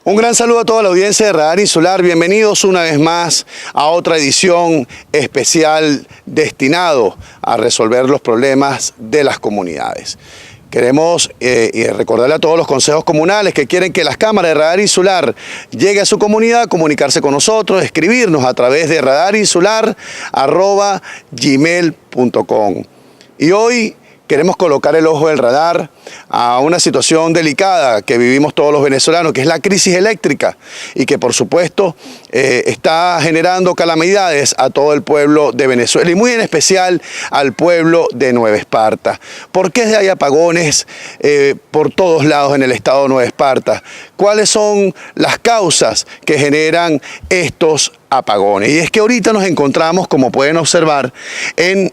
Un gran saludo a toda la audiencia de Radar Insular. Bienvenidos una vez más a otra edición especial destinado a resolver los problemas de las comunidades. Queremos recordarle a todos los consejos comunales que quieren que las cámaras de Radar Insular llegue a su comunidad, comunicarse con nosotros, escribirnos a través de radarinsular@gmail.com. Y hoy queremos colocar el ojo del radar a una situación delicada que vivimos todos los venezolanos, que es la crisis eléctrica y que por supuesto está generando calamidades a todo el pueblo de Venezuela y muy en especial al pueblo de Nueva Esparta. ¿Por qué hay apagones por todos lados en el estado de Nueva Esparta? ¿Cuáles son las causas que generan estos apagones? Y es que ahorita nos encontramos, como pueden observar, en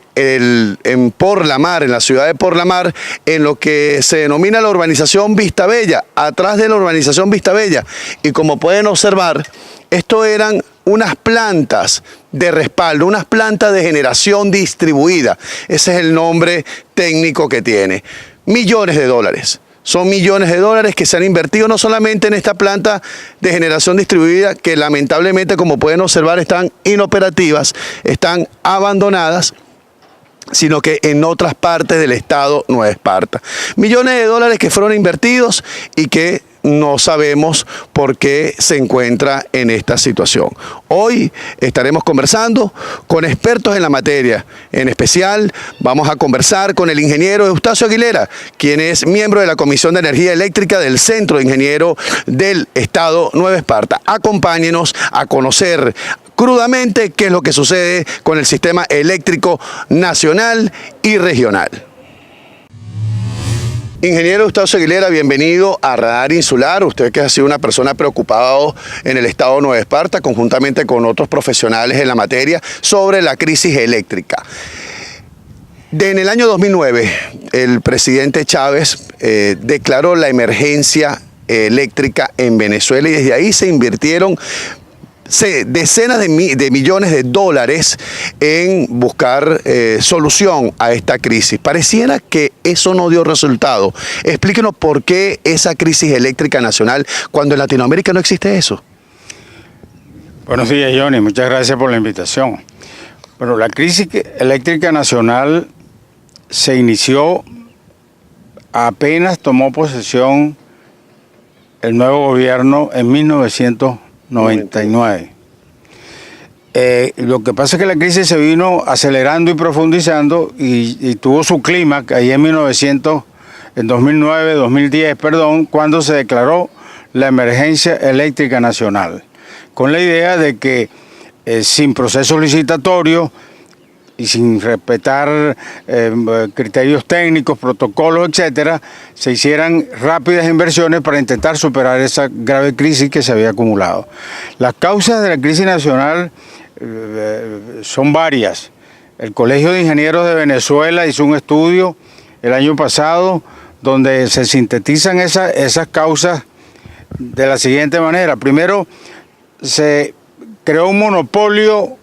Porlamar, en la ciudad de Porlamar, en lo que se denomina la urbanización Vistabella, atrás de la urbanización Vistabella. Y como pueden observar, esto eran unas plantas de respaldo, unas plantas de generación distribuida. Ese es el nombre técnico que tiene. Millones de dólares. Son millones de dólares que se han invertido no solamente en esta planta de generación distribuida, que lamentablemente, como pueden observar, están inoperativas, están abandonadas, sino que en otras partes del estado Nueva Esparta. Millones de dólares que fueron invertidos y que no sabemos por qué se encuentra en esta situación. Hoy estaremos conversando con expertos en la materia. En especial vamos a conversar con el ingeniero Eustacio Aguilera, quien es miembro de la Comisión de Energía Eléctrica del Centro de Ingenieros del Estado Nueva Esparta. Acompáñenos a conocer crudamente qué es lo que sucede con el sistema eléctrico nacional y regional. Ingeniero Eustacio Aguilera, bienvenido a Radar Insular. Usted que ha sido una persona preocupada en el estado de Nueva Esparta, conjuntamente con otros profesionales en la materia, sobre la crisis eléctrica. En el año 2009, el presidente Chávez declaró la emergencia eléctrica en Venezuela y desde ahí se invirtieron decenas de millones de dólares en buscar solución a esta crisis. Pareciera que eso no dio resultado. Explíquenos por qué esa crisis eléctrica nacional cuando en Latinoamérica no existe eso. Buenos días, Johnny. Muchas gracias por la invitación. Bueno, la crisis eléctrica nacional se inició apenas tomó posesión el nuevo gobierno en 1999. Lo que pasa es que la crisis se vino acelerando y profundizando y tuvo su clímax ahí en 2010, cuando se declaró la emergencia eléctrica nacional, con la idea de que sin proceso licitatorio y sin respetar criterios técnicos, protocolos, etcétera, se hicieran rápidas inversiones para intentar superar esa grave crisis que se había acumulado. Las causas de la crisis nacional son varias. El Colegio de Ingenieros de Venezuela hizo un estudio el año pasado donde se sintetizan esas causas de la siguiente manera. Primero, se creó un monopolio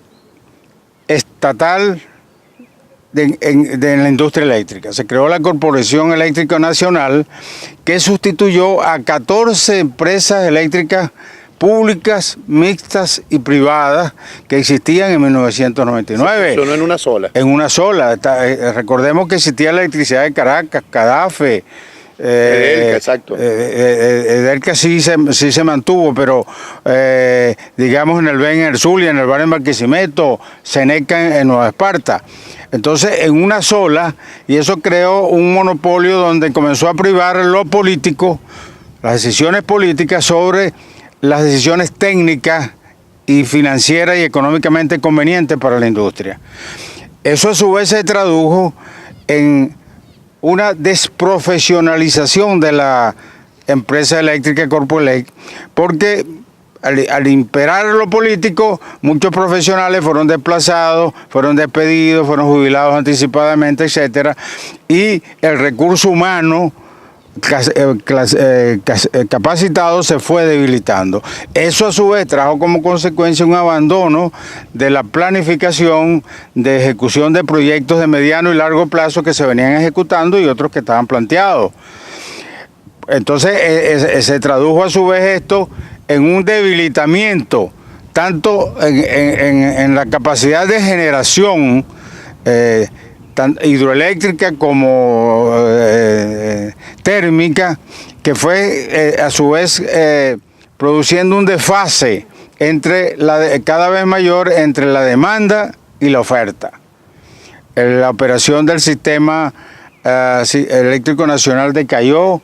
estatal en la industria eléctrica. Se creó la Corporación Eléctrica Nacional, que sustituyó a 14 empresas eléctricas públicas, mixtas y privadas que existían en 1999. Se funcionó en una sola. En una sola. Recordemos que existía la electricidad de Caracas, Cadafe, Edelca, exacto. Edelca sí se mantuvo, pero digamos en el Ben, en el Zulia, en el Bar en Barquisimeto, Seneca en Nueva Esparta. Entonces, en una sola, y eso creó un monopolio donde comenzó a privar lo político, las decisiones políticas sobre las decisiones técnicas y financieras y económicamente convenientes para la industria. Eso a su vez se tradujo en una desprofesionalización de la empresa eléctrica Corpoelec, porque al imperar lo político, muchos profesionales fueron desplazados, fueron despedidos, fueron jubilados anticipadamente, etcétera, y el recurso humano capacitado se fue debilitando. Eso a su vez trajo como consecuencia un abandono de la planificación de ejecución de proyectos de mediano y largo plazo que se venían ejecutando y otros que estaban planteados. Entonces se tradujo a su vez esto en un debilitamiento, tanto en la capacidad de generación hidroeléctrica como térmica, que fue a su vez produciendo un desfase cada vez mayor entre la demanda y la oferta. La operación del sistema eléctrico nacional decayó,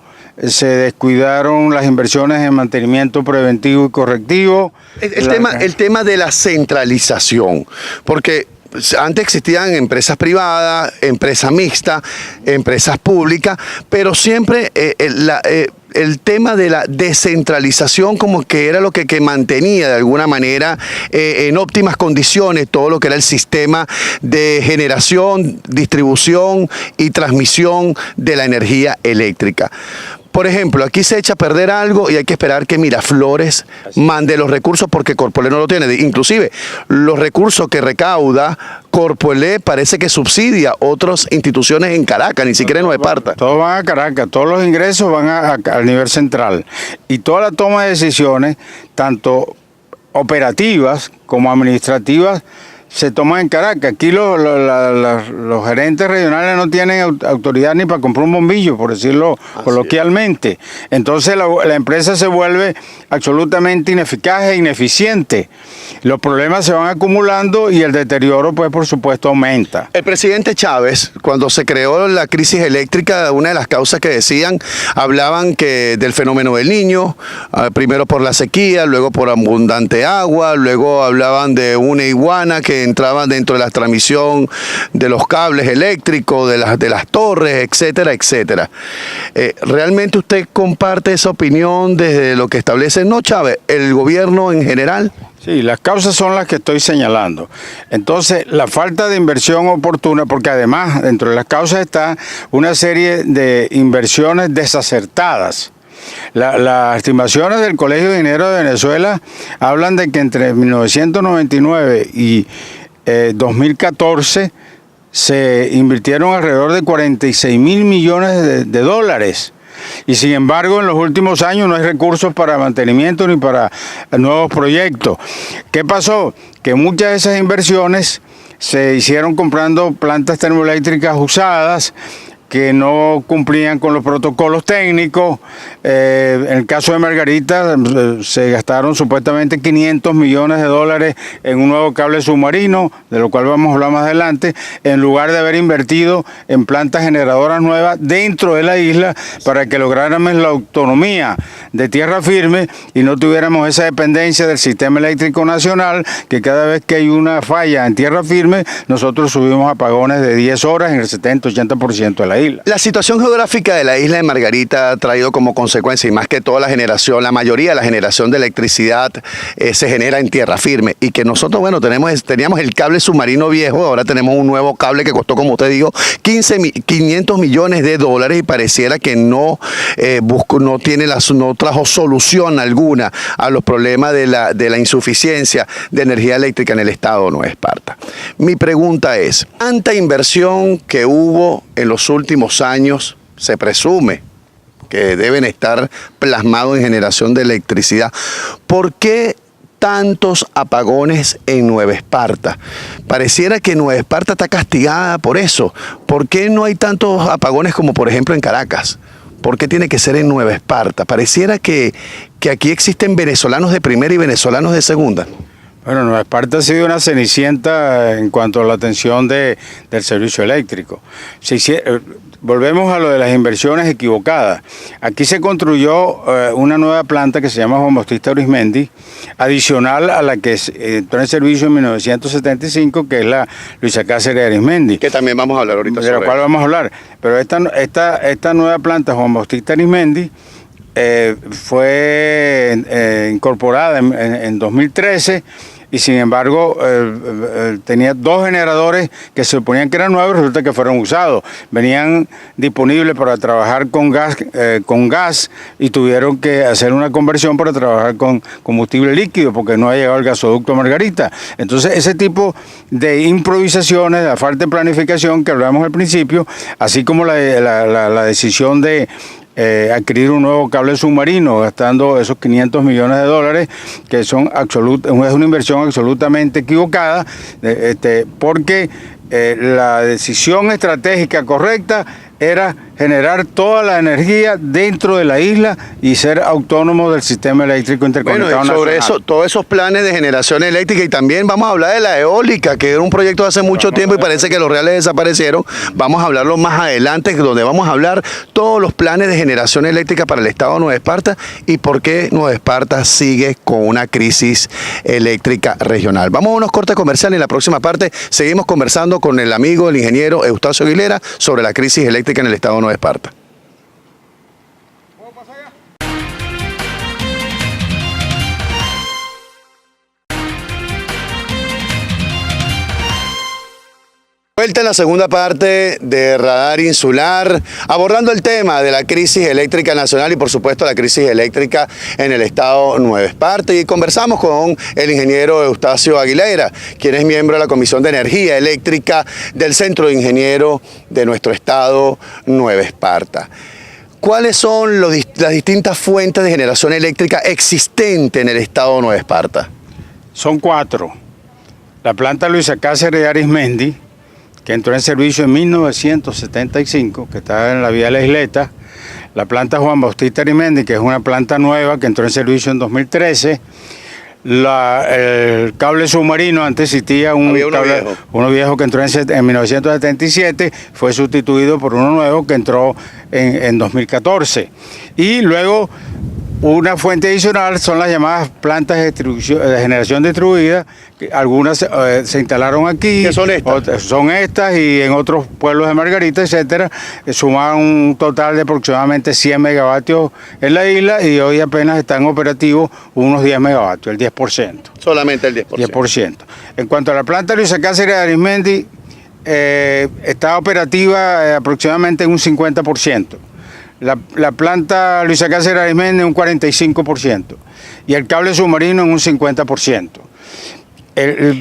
se descuidaron las inversiones en mantenimiento preventivo y correctivo. El tema de la centralización, porque antes existían empresas privadas, empresas mixtas, empresas públicas, pero siempre el tema de la descentralización como que era lo que mantenía de alguna manera en óptimas condiciones todo lo que era el sistema de generación, distribución y transmisión de la energía eléctrica. Por ejemplo, aquí se echa a perder algo y hay que esperar que Miraflores mande los recursos porque Corpoelé no lo tiene. Inclusive, los recursos que recauda Corpoelé parece que subsidia otras instituciones en Caracas, ni siquiera en Nueva Esparta. Todos van a Caracas, todos los ingresos van al nivel central. Y toda la toma de decisiones, tanto operativas como administrativas, se toman en Caracas. Aquí los gerentes regionales no tienen autoridad ni para comprar un bombillo, por decirlo coloquialmente. Entonces la empresa se vuelve absolutamente ineficaz e ineficiente. Los problemas se van acumulando y el deterioro, pues por supuesto, aumenta. El presidente Chávez, cuando se creó la crisis eléctrica, una de las causas que decían, hablaban que del fenómeno del Niño, primero por la sequía, luego por abundante agua, luego hablaban de una iguana que entraban dentro de la transmisión de los cables eléctricos, de las torres, etcétera, etcétera. ¿Realmente usted comparte esa opinión desde lo que establece, no Chávez, el gobierno en general? Sí, las causas son las que estoy señalando. Entonces, la falta de inversión oportuna, porque además dentro de las causas está una serie de inversiones desacertadas. Las estimaciones del Colegio de Ingenieros de Venezuela hablan de que entre 1999 y 2014 se invirtieron alrededor de 46.000 millones de dólares. Y sin embargo, en los últimos años no hay recursos para mantenimiento ni para nuevos proyectos. ¿Qué pasó? Que muchas de esas inversiones se hicieron comprando plantas termoeléctricas usadas que no cumplían con los protocolos técnicos. En el caso de Margarita se gastaron supuestamente 500 millones de dólares en un nuevo cable submarino, de lo cual vamos a hablar más adelante, en lugar de haber invertido en plantas generadoras nuevas dentro de la isla para que lográramos la autonomía de tierra firme y no tuviéramos esa dependencia del sistema eléctrico nacional, que cada vez que hay una falla en tierra firme, nosotros subimos apagones de 10 horas en el 70-80% de la isla. La situación geográfica de la isla de Margarita ha traído como consecuencia, y más que toda la mayoría de la generación de electricidad se genera en tierra firme, y que nosotros, bueno, teníamos el cable submarino viejo, ahora tenemos un nuevo cable que costó, como usted dijo, 500 millones de dólares y pareciera que no trajo solución alguna a los problemas de la insuficiencia de energía eléctrica en el estado de Nueva Esparta. Mi pregunta es, ¿tanta inversión que hubo en los últimos años se presume que deben estar plasmados en generación de electricidad? ¿Por qué tantos apagones en Nueva Esparta? Pareciera que Nueva Esparta está castigada por eso. ¿Por qué no hay tantos apagones como por ejemplo en Caracas? ¿Por qué tiene que ser en Nueva Esparta? Pareciera que aquí existen venezolanos de primera y venezolanos de segunda. Bueno, Nueva Esparta ha sido una cenicienta en cuanto a la atención del servicio eléctrico. Volvemos a lo de las inversiones equivocadas. Aquí se construyó una nueva planta que se llama Juan Bautista Arismendi, adicional a la que entró en servicio en 1975, que es la Luisa Cáceres Arismendi. Que también vamos a hablar ahorita sobre la cual vamos a hablar. Pero esta nueva planta, Juan Bautista Arismendi, fue incorporada en 2013 y sin embargo tenía dos generadores que se suponían que eran nuevos, resulta que fueron usados. Venían disponibles para trabajar con gas y tuvieron que hacer una conversión para trabajar con combustible líquido porque no ha llegado el gasoducto Margarita. Entonces ese tipo de improvisaciones, la falta de planificación que hablamos al principio, así como la decisión de adquirir un nuevo cable submarino, gastando esos 500 millones de dólares, que es una inversión absolutamente equivocada, porque la decisión estratégica correcta era generar toda la energía dentro de la isla y ser autónomo del sistema eléctrico interconectado nacional. Sobre nacional. eso, todos esos planes de generación eléctrica, y también vamos a hablar de la eólica, que era un proyecto de hace mucho tiempo y parece que los reales desaparecieron. Vamos a hablarlo más adelante, donde vamos a hablar todos los planes de generación eléctrica para el estado de Nueva Esparta y por qué Nueva Esparta sigue con una crisis eléctrica regional. Vamos a unos cortes comerciales. En la próxima parte seguimos conversando con el amigo, el ingeniero Eustacio Aguilera, sobre la crisis eléctrica en el estado de Nueva Esparta. Vuelta en la segunda parte de Radar Insular, abordando el tema de la crisis eléctrica nacional y por supuesto la crisis eléctrica en el estado de Nueva Esparta, y conversamos con el ingeniero Eustacio Aguilera, quien es miembro de la Comisión de Energía Eléctrica del Centro de Ingenieros de nuestro estado Nueva Esparta. ¿Cuáles son las distintas fuentes de generación eléctrica existentes en el estado de Nueva Esparta? Son 4. La planta Luisa Cáceres de Arismendi, que entró en servicio en 1975, que está en la vía de la Isleta. La planta Juan Bautista Arismendi, que es una planta nueva que entró en servicio en 2013. El cable submarino, antes existía uno viejo que entró en 1977, fue sustituido por uno nuevo que entró en 2014. Y luego una fuente adicional son las llamadas plantas de generación distribuida, que algunas se instalaron aquí. ¿Qué son estas? Son estas y en otros pueblos de Margarita, etcétera, suman un total de aproximadamente 100 megavatios en la isla y hoy apenas están operativos unos 10 megavatios, el 10%. Solamente el 10%. 10%. En cuanto a la planta Luisa Cáceres de Arismendi, está operativa aproximadamente en un 50%. La planta Luisa Cáceres de Arismendi un 45% y el cable submarino en un 50%.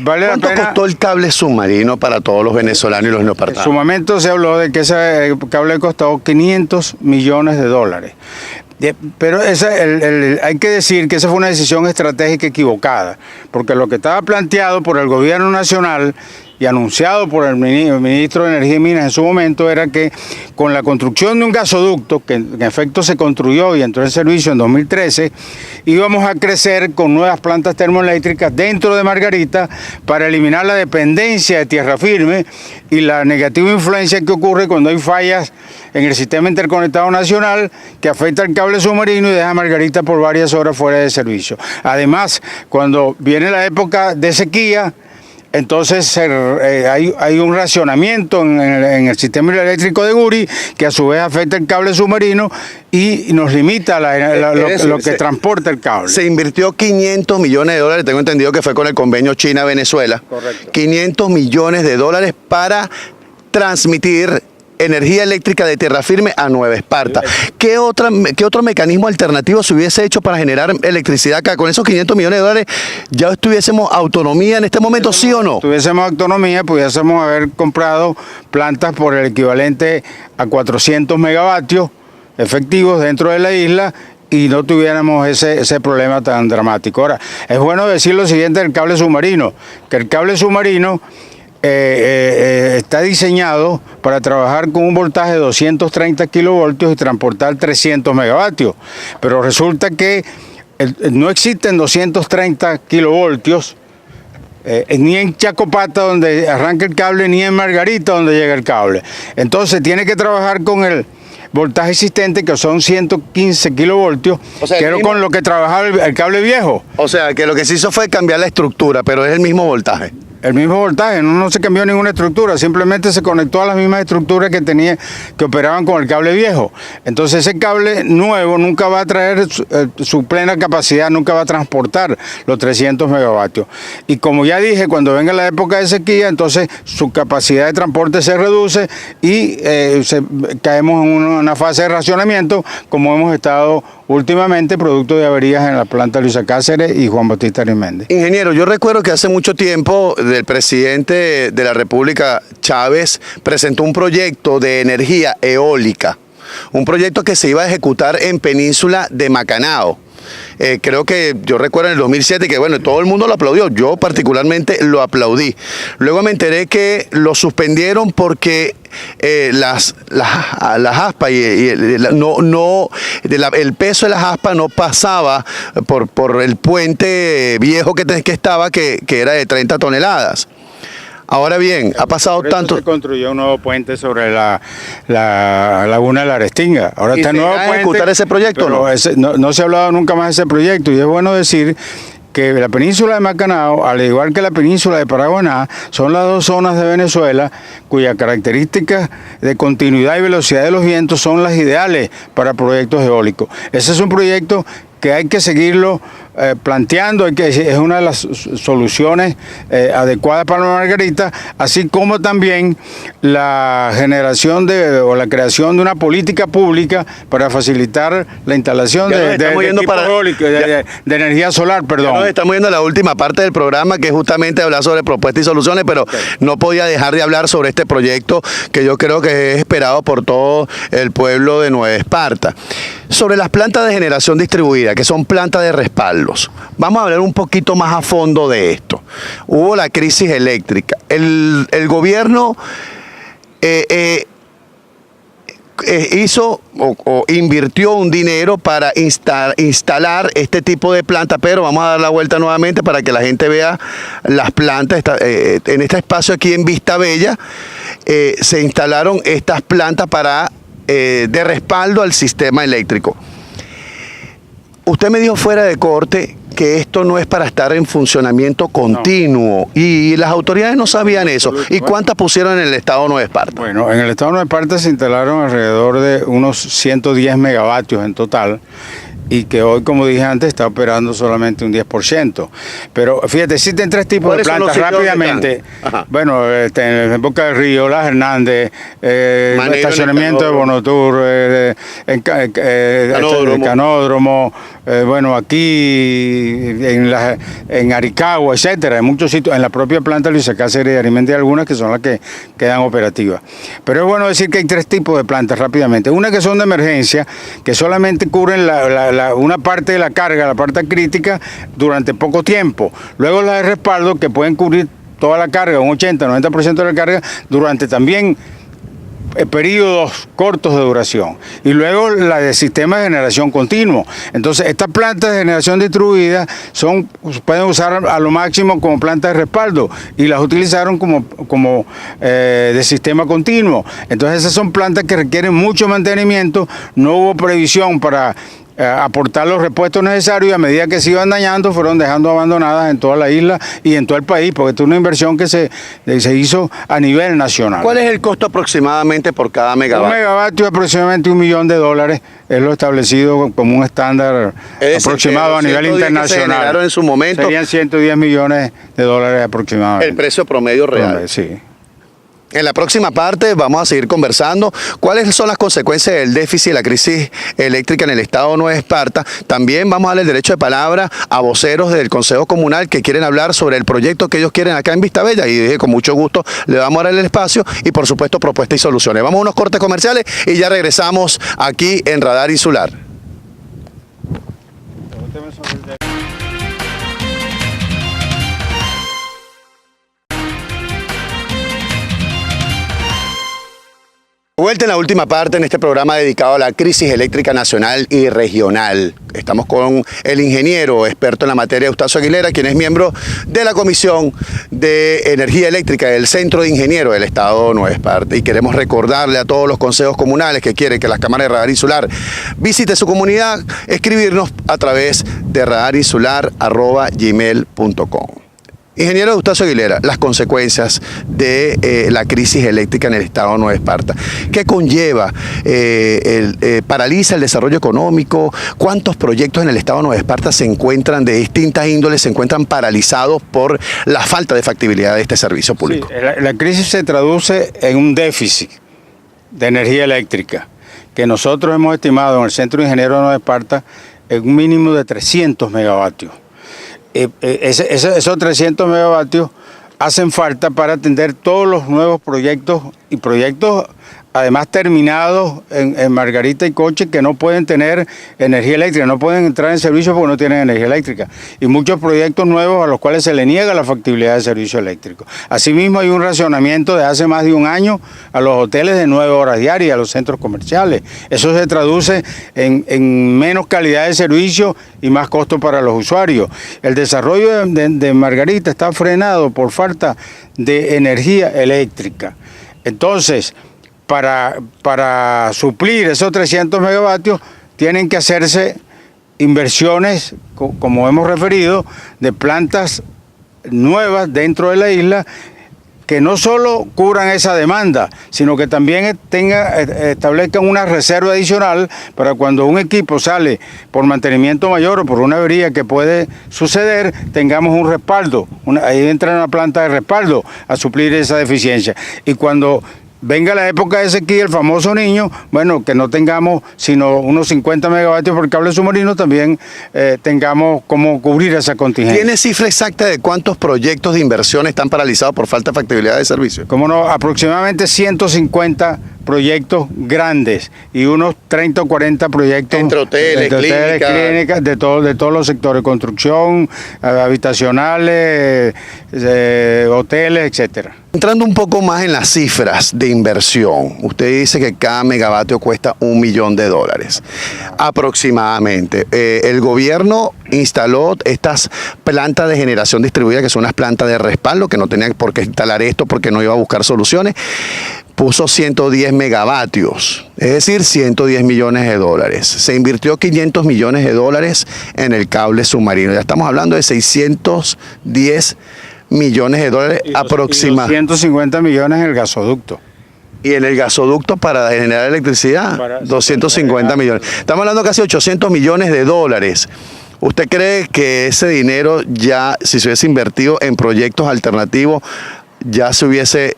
¿Cuánto costó el cable submarino para todos los venezolanos y los neopartanos? En su momento se habló de que ese cable costó 500 millones de dólares. Pero hay que decir que esa fue una decisión estratégica equivocada, porque lo que estaba planteado por el gobierno nacional y anunciado por el ministro de Energía y Minas en su momento era que con la construcción de un gasoducto, que en efecto se construyó y entró en servicio en 2013, íbamos a crecer con nuevas plantas termoeléctricas dentro de Margarita para eliminar la dependencia de tierra firme y la negativa influencia que ocurre cuando hay fallas en el sistema interconectado nacional que afecta al cable submarino y deja a Margarita por varias horas fuera de servicio. Además, cuando viene la época de sequía, entonces hay un racionamiento en el sistema eléctrico de Guri que a su vez afecta el cable submarino y nos limita lo que transporta el cable. Se invirtió 500 millones de dólares, tengo entendido que fue con el convenio China-Venezuela. Correcto. 500 millones de dólares para transmitir energía eléctrica de tierra firme a Nueva Esparta. ¿Qué otro mecanismo alternativo se hubiese hecho para generar electricidad acá? Con esos 500 millones de dólares, ¿ya tuviésemos autonomía en este momento, sí o no? Tuviésemos autonomía, pudiésemos haber comprado plantas por el equivalente a 400 megavatios efectivos dentro de la isla y no tuviéramos ese problema tan dramático. Ahora, es bueno decir lo siguiente del cable submarino, que el cable submarino está diseñado para trabajar con un voltaje de 230 kilovoltios y transportar 300 megavatios, pero resulta que no existen 230 kilovoltios ni en Chacopata donde arranca el cable, ni en Margarita donde llega el cable. Entonces tiene que trabajar con el voltaje existente, que son 115 kilovoltios, que era con lo que trabajaba el cable viejo. O sea, que lo que se hizo fue cambiar la estructura, pero es el mismo voltaje. El mismo voltaje, no se cambió ninguna estructura, simplemente se conectó a las mismas estructuras que operaban con el cable viejo. Entonces ese cable nuevo nunca va a traer su plena capacidad, nunca va a transportar los 300 megavatios. Y como ya dije, cuando venga la época de sequía, entonces su capacidad de transporte se reduce y caemos en una fase de racionamiento, como hemos estado últimamente, producto de averías en la planta Luisa Cáceres y Juan Bautista Arismendi. Ingeniero, yo recuerdo que hace mucho tiempo el presidente de la República, Chávez, presentó un proyecto de energía eólica. un proyecto que se iba a ejecutar en Península de Macanao. Creo que yo recuerdo en el 2007 que bueno, todo el mundo lo aplaudió, yo particularmente lo aplaudí. Luego me enteré que lo suspendieron porque las aspas el peso de las aspas no pasaba por el puente viejo que estaba, que era de 30 toneladas. Ahora bien, ha pasado tanto... Se construyó un nuevo puente sobre la laguna de la Arestinga. Ahora está el nuevo puente. ¿Ejecutar ese proyecto o no? No se ha hablado nunca más de ese proyecto, y es bueno decir que la península de Macanao, al igual que la península de Paraguaná, son las dos zonas de Venezuela cuyas características de continuidad y velocidad de los vientos son las ideales para proyectos eólicos. Ese es un proyecto que hay que seguirlo planteando, es una de las soluciones adecuadas para la Margarita, así como también la generación o la creación de una política pública para facilitar la instalación de energía solar. Perdón. Ya nos estamos yendo a la última parte del programa, que es justamente hablar sobre propuestas y soluciones, pero no podía dejar de hablar sobre este proyecto que yo creo que es esperado por todo el pueblo de Nueva Esparta. Sobre las plantas de generación distribuida, que son plantas de respaldos. Vamos a hablar un poquito más a fondo de esto. Hubo la crisis eléctrica. El gobierno hizo o invirtió un dinero para instalar este tipo de plantas, pero vamos a dar la vuelta nuevamente para que la gente vea las plantas. En este espacio aquí en Vista Bella se instalaron estas plantas de respaldo al sistema eléctrico. Usted me dijo fuera de corte que esto no es para estar en funcionamiento continuo, no. Y las autoridades no sabían eso. ¿Y cuántas pusieron en el estado de Nueva Esparta? Bueno, en el estado de Nueva Esparta se instalaron alrededor de unos 110 megavatios en total, y que hoy, como dije antes, está operando solamente un 10%. Pero fíjate, existen tres tipos de plantas rápidamente. Bueno, en Boca del Río, Las Hernández, estacionamiento de Bonotur, Canódromo, bueno, aquí en Aricagua, etcétera, en muchos sitios, en la propia planta Luis Cáceres y Arimendi, algunas que son las que quedan operativas. Pero es bueno decir que hay tres tipos de plantas rápidamente. Una que son de emergencia, que solamente cubren una parte de la carga, la parte crítica, durante poco tiempo. Luego las de respaldo, que pueden cubrir toda la carga, un 80-90% de la carga, durante también periodos cortos de duración. Y luego la de sistema de generación continuo. Entonces, estas plantas de generación distribuida pueden usar a lo máximo como plantas de respaldo, y las utilizaron como de sistema continuo. Entonces, esas son plantas que requieren mucho mantenimiento. No hubo previsión para aportar los repuestos necesarios, y a medida que se iban dañando fueron dejando abandonadas en toda la isla y en todo el país, porque esta es una inversión que se hizo a nivel nacional. ¿Cuál es el costo aproximadamente por cada megavatio? Un megavatio es aproximadamente $1 millón, es lo establecido como un estándar aproximado a nivel internacional. En su momento serían $110 millones aproximadamente. El precio promedio real. Sí. En la próxima parte vamos a seguir conversando cuáles son las consecuencias del déficit y la crisis eléctrica en el estado de Nueva Esparta. También vamos a darle el derecho de palabra a voceros del Consejo Comunal que quieren hablar sobre el proyecto que ellos quieren acá en Vista Bella, y con mucho gusto le vamos a dar el espacio, y por supuesto propuestas y soluciones. Vamos a unos cortes comerciales y ya regresamos aquí en Radar Insular. Vuelta en la última parte en este programa dedicado a la crisis eléctrica nacional y regional. Estamos con el ingeniero experto en la materia, Eustacio Aguilera, quien es miembro de la Comisión de Energía Eléctrica del Centro de Ingenieros del Estado de Nueva Esparta. Y queremos recordarle a todos los consejos comunales que quieren que las cámaras de Radar Insular visite su comunidad, escribirnos a través de radarinsular@gmail.com. Ingeniero Eustacio Aguilera, las consecuencias de la crisis eléctrica en el estado de Nueva Esparta. ¿Qué conlleva? ¿Paraliza el desarrollo económico? ¿Cuántos proyectos en el estado de Nueva Esparta se encuentran de distintas índoles, se encuentran paralizados por la falta de factibilidad de este servicio público? Sí, la crisis se traduce en un déficit de energía eléctrica, que nosotros hemos estimado en el Centro de Ingenieros de Nueva Esparta en un mínimo de 300 megavatios. Esos 300 megavatios hacen falta para atender todos los nuevos proyectos, y proyectos además terminados en Margarita y Coche, que no pueden tener energía eléctrica, no pueden entrar en servicio porque no tienen energía eléctrica. Y muchos proyectos nuevos a los cuales se le niega la factibilidad de servicio eléctrico. Asimismo, hay un racionamiento de hace más de un año a los hoteles de 9 horas diarias, a los centros comerciales. Eso se traduce en menos calidad de servicio y más costo para los usuarios. El desarrollo de Margarita está frenado por falta de energía eléctrica. Entonces, para suplir esos 300 megavatios, tienen que hacerse inversiones, como hemos referido, de plantas nuevas dentro de la isla, que no solo cubran esa demanda, sino que también establezcan una reserva adicional para cuando un equipo sale por mantenimiento mayor o por una avería que puede suceder, tengamos un respaldo. Ahí entra una planta de respaldo a suplir esa deficiencia. Y cuando venga la época de sequía, el famoso Niño, bueno, que no tengamos sino unos 50 megavatios por cable submarino, también tengamos cómo cubrir esa contingencia. ¿Tiene cifra exacta de cuántos proyectos de inversión están paralizados por falta de factibilidad de servicio? Como no, aproximadamente 150 proyectos grandes y unos 30 o 40 proyectos entre hoteles, clínicas, de todos los sectores, construcción, habitacionales, hoteles, etcétera. Entrando un poco más en las cifras de inversión, usted dice que cada megavatio cuesta $1 millón aproximadamente. El gobierno instaló estas plantas de generación distribuida, que son unas plantas de respaldo, que no tenían por qué instalar esto porque no iba a buscar soluciones. Puso 110 megavatios, es decir, $110 millones. Se invirtió $500 millones en el cable submarino. Ya estamos hablando de $610 millones aproximadamente. 150 millones en el gasoducto. Y en el gasoducto para generar electricidad, 250 millones. Estamos hablando de casi $800 millones. ¿Usted cree que ese dinero ya, si se hubiese invertido en proyectos alternativos, ya se hubiese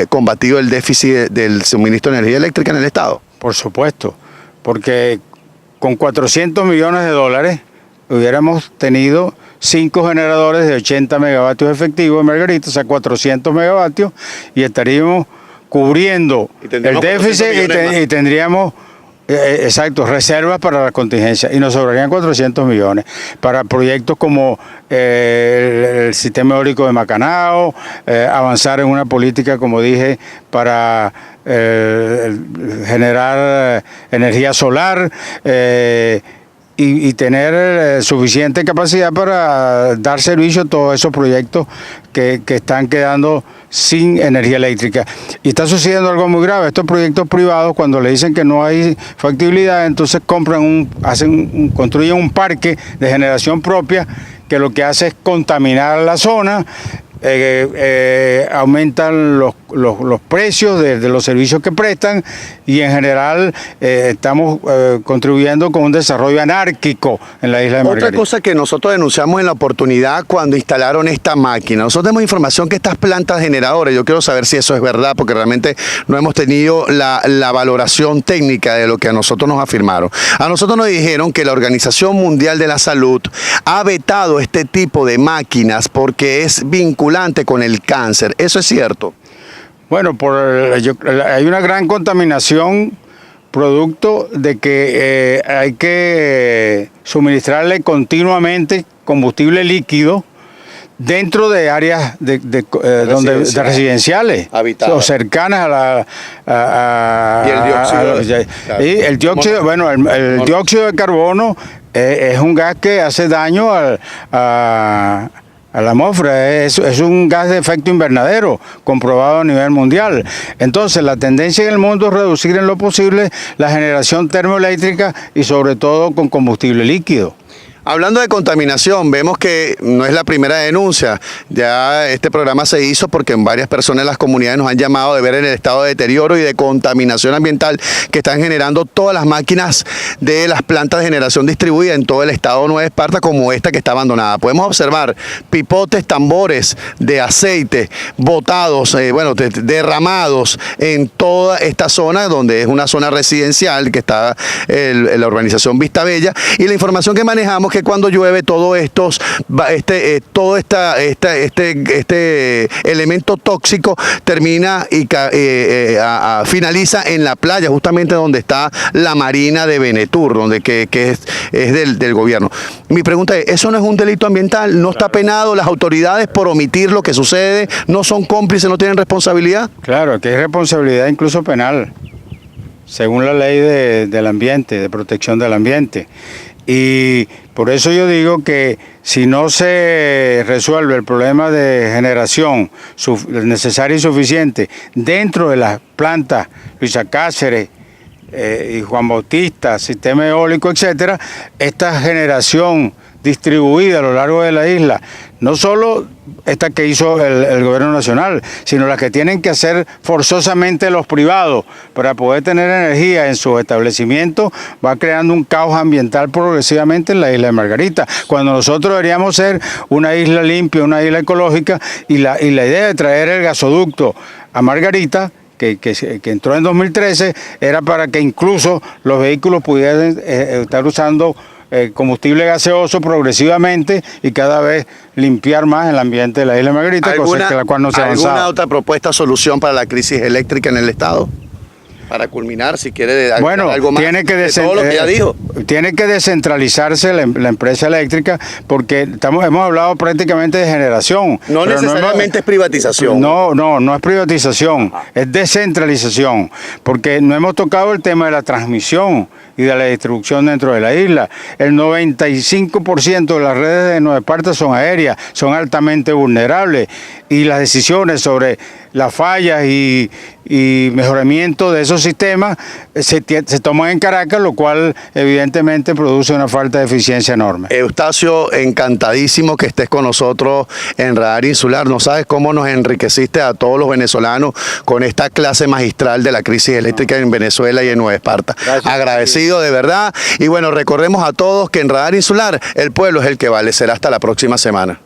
combatido el déficit del suministro de energía eléctrica en el Estado? Por supuesto, porque con $400 millones hubiéramos tenido 5 generadores de 80 megavatios efectivos en Margarita, o sea, 400 megavatios, y estaríamos cubriendo el déficit y tendríamos reservas para la contingencia, y nos sobrarían 400 millones para proyectos como el sistema eólico de Macanao, avanzar en una política, como dije, para generar energía solar, y tener suficiente capacidad para dar servicio a todos esos proyectos que están quedando sin energía eléctrica. Y está sucediendo algo muy grave. Estos proyectos privados, cuando le dicen que no hay factibilidad, entonces construyen un parque de generación propia que lo que hace es contaminar la zona, aumentan los precios de los servicios que prestan, y en general estamos contribuyendo con un desarrollo anárquico en la isla de Margarita. Otra cosa que nosotros denunciamos en la oportunidad cuando instalaron esta máquina, nosotros tenemos información que estas plantas generadoras, yo quiero saber si eso es verdad, porque realmente no hemos tenido la valoración técnica de lo que a nosotros nos afirmaron. A nosotros nos dijeron que la Organización Mundial de la Salud ha vetado este tipo de máquinas porque es vinculante con el cáncer. ¿Eso es cierto? Bueno, hay una gran contaminación producto de que hay que suministrarle continuamente combustible líquido dentro de áreas residenciales o cercanas y el dióxido. El dióxido de carbono es un gas que hace daño a la atmósfera, es un gas de efecto invernadero comprobado a nivel mundial. Entonces, la tendencia en el mundo es reducir en lo posible la generación termoeléctrica y sobre todo con combustible líquido. Hablando de contaminación, vemos que no es la primera denuncia. Ya este programa se hizo porque varias personas de las comunidades nos han llamado de ver el estado de deterioro y de contaminación ambiental que están generando todas las máquinas de las plantas de generación distribuida en todo el estado de Nueva Esparta, como esta que está abandonada. Podemos observar pipotes, tambores de aceite botados, derramados en toda esta zona, donde es una zona residencial que está la urbanización Vista Bella, y la información que manejamos que cuando llueve todo este elemento tóxico termina y finaliza en la playa, justamente donde está la marina de Venetur, que es del gobierno. Mi pregunta es, ¿eso no es un delito ambiental? ¿No está penado? ¿Las autoridades por omitir lo que sucede no son cómplices, no tienen responsabilidad? Claro, aquí hay responsabilidad incluso penal, según la ley del ambiente, de protección del ambiente. Y por eso yo digo que si no se resuelve el problema de generación necesaria y suficiente dentro de las plantas Luisa Cáceres y Juan Bautista, sistema eólico, etcétera, esta generación distribuida a lo largo de la isla, no solo esta que hizo el gobierno nacional, sino las que tienen que hacer forzosamente los privados para poder tener energía en sus establecimientos, va creando un caos ambiental progresivamente en la isla de Margarita, cuando nosotros deberíamos ser una isla limpia, una isla ecológica, y la idea de traer el gasoducto a Margarita, que entró en 2013, era para que incluso los vehículos pudieran estar usando combustible gaseoso progresivamente y cada vez limpiar más el ambiente de la isla de Margarita, cosa que la cual no se ha avanzado. ¿Alguna otra propuesta, solución para la crisis eléctrica en el Estado? Para culminar, si quiere algo más tiene que de todo lo que ya dijo. Tiene que descentralizarse la empresa eléctrica, porque hemos hablado prácticamente de generación. No necesariamente es privatización. No es privatización, es descentralización, porque no hemos tocado el tema de la transmisión y de la distribución dentro de la isla. El 95% de las redes de Nueva Esparta son aéreas, son altamente vulnerables, y las decisiones sobre las fallas y mejoramiento de esos sistemas se toman en Caracas, lo cual evidentemente produce una falta de eficiencia enorme. Eustacio, encantadísimo que estés con nosotros en Radar Insular. No sabes cómo nos enriqueciste a todos los venezolanos con esta clase magistral de la crisis eléctrica en Venezuela y en Nueva Esparta. Gracias. Agradecido de verdad. Y bueno, recordemos a todos que en Radar Insular el pueblo es el que vale. Será hasta la próxima semana.